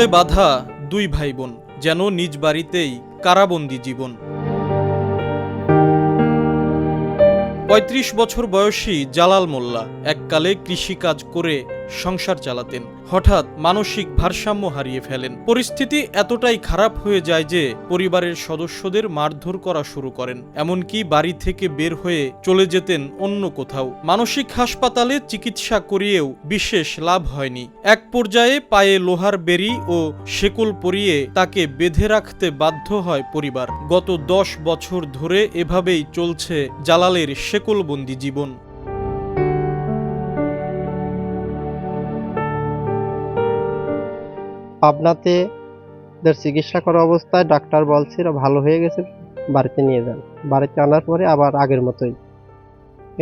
দেওয়ালে বাঁধা দুই ভাই বোন, যেন নিজ বাড়িতেই কারাবন্দী জীবন। ৩৫ বছর বয়সী জালাল মোল্লা এককালে কৃষিকাজ করে সংসার চালাতেন। হঠাৎ মানসিক ভারসাম্য হারিয়ে ফেলেন। পরিস্থিতি এতটাই খারাপ হয়ে যায় যে পরিবারের সদস্যদের মারধর করা শুরু করেন, এমনকি বাড়ি থেকে বের হয়ে চলে যেতেন অন্য কোথাও। মানসিক হাসপাতালে চিকিৎসা করিয়েও বিশেষ লাভ হয়নি। এক পর্যায়ে পায়ে লোহার বেড়ি ও শেকল পরিয়ে তাকে বেঁধে রাখতে বাধ্য হয় পরিবার। গত ১০ বছর ধরে এভাবেই চলছে জালালের শেকলবন্দি জীবন। পাবনাতে এদের চিকিৎসা করা অবস্থায় ডাক্তার বলছিল ভালো হয়ে গেছে, বাড়িতে নিয়ে যান। বাড়িতে আনার পরে আবার আগের মতোই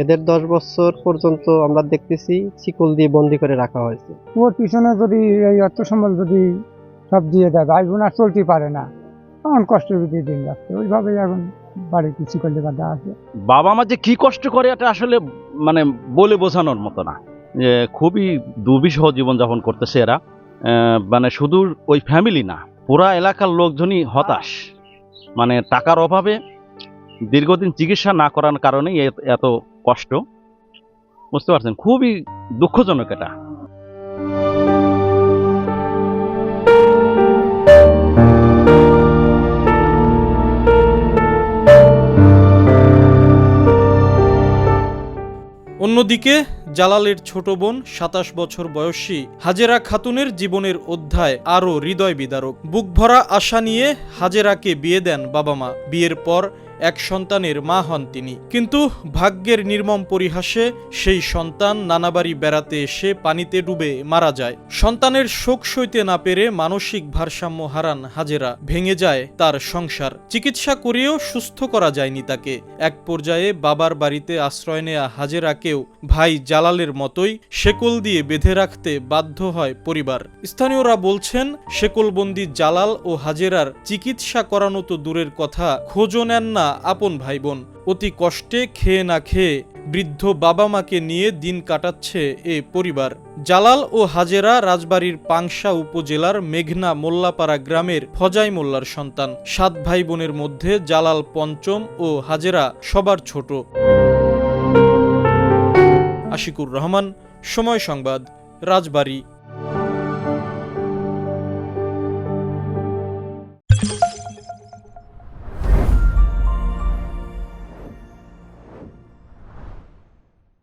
এদের ১০ বছর পর্যন্ত আমরা দেখতেছি শিকল দিয়ে বন্দি করে রাখা হয়েছে। ওর পিছনে যদি এই অর্থ সম্বল যদি সব দিয়ে দেয়, ভাই বোন আর চলতে পারে না, তখন কষ্টের ভিতরে দিন যাচ্ছে। ওইভাবেই এখন বাড়িতে শিকল দিয়ে বাঁধা আছে। বাবা মা যে কি কষ্ট করে এটা আসলে বলে বোঝানোর মতো না। খুবই দুর্বিষহ জীবনযাপন করতেছে এরা। শুধু ওই ফ্যামিলি না, পুরা এলাকার লোকজনই হতাশ। টাকার অভাবে দীর্ঘদিন চিকিৎসা না করার কারণেই এত কষ্ট, বুঝতে পারছেন। খুবই দুঃখজনক এটা। অন্যদিকে জালালের ছোট বোন ২৭ বছর বয়সী হাজেরা খাতুনের জীবনের অধ্যায় আরও হৃদয় বিদারক। বুক ভরা আশা নিয়ে হাজেরাকে বিয়ে দেন বাবা মা। বিয়ের পর এক সন্তানের মা হন তিনি। কিন্তু ভাগ্যের নির্মম পরিহাসে সেই সন্তান নানাবাড়ি বেড়াতে এসে পানিতে ডুবে মারা যায়। সন্তানের শোক সইতে না পেরে মানসিক ভারসাম্য হারান হাজেরা। ভেঙে যায় তার সংসার। চিকিৎসা করেও সুস্থ করা যায়নি তাকে। এক পর্যায়ে বাবার বাড়িতে আশ্রয় নেয়া হাজেরাকেও ভাই জালালের মতোই শেকল দিয়ে বেঁধে রাখতে বাধ্য হয় পরিবার। স্থানীয়রা বলছেন, শেকলবন্দি জালাল ও হাজেরার চিকিৎসা করানো তো দূরের কথা, খোঁজও নেন না আপন ভাই বোন। অতি কষ্টে খেয়ে না খেয়ে বৃদ্ধ বাবা মাকে নিয়ে দিন কাটাচ্ছে এ পরিবার। জালাল ও হাজেরা রাজবাড়ীর পাংশা উপজেলার মেঘনা মোল্লাপাড়া গ্রামের ফজাই মোল্লার সন্তান। ৭ ভাই বোনের মধ্যে জালাল পঞ্চম ও হাজেরা সবার ছোট। আশিকুর রহমান, সময় সংবাদ, রাজবাড়ী।